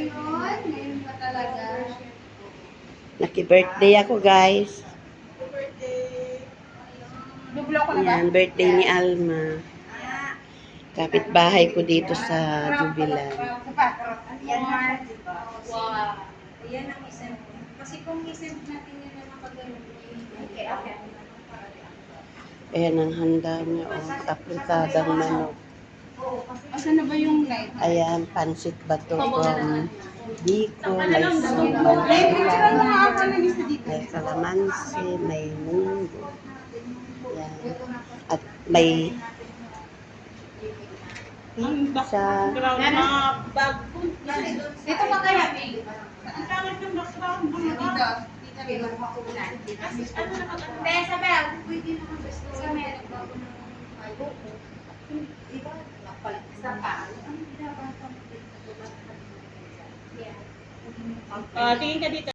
Ngayon pa talaga. Naki-birthday ako, guys. Dublo ko na ba? Yan, birthday ni Alma. Kapitbahay ko dito sa Jubilan. Ayan na, di ba? Wow. Ayan ang isang. Kasi kung isang natin yun na nakagano'n. Okay, okay. Ayan ang handa niya, apritadang manok. Asan na ba yung light? Ayan, pansit bato from Bicol, may suman ulam, may kalamansi, may munggo. Ayan. At may pizza. Dito pa kaya, Pig? Dito. Dito, Pig. Makunan. Isabel, pwede naman gusto. Sa meron ba ako ng buko? Diba? Napalit sa pa. Ano ginagawa mo? Tingin ka dito.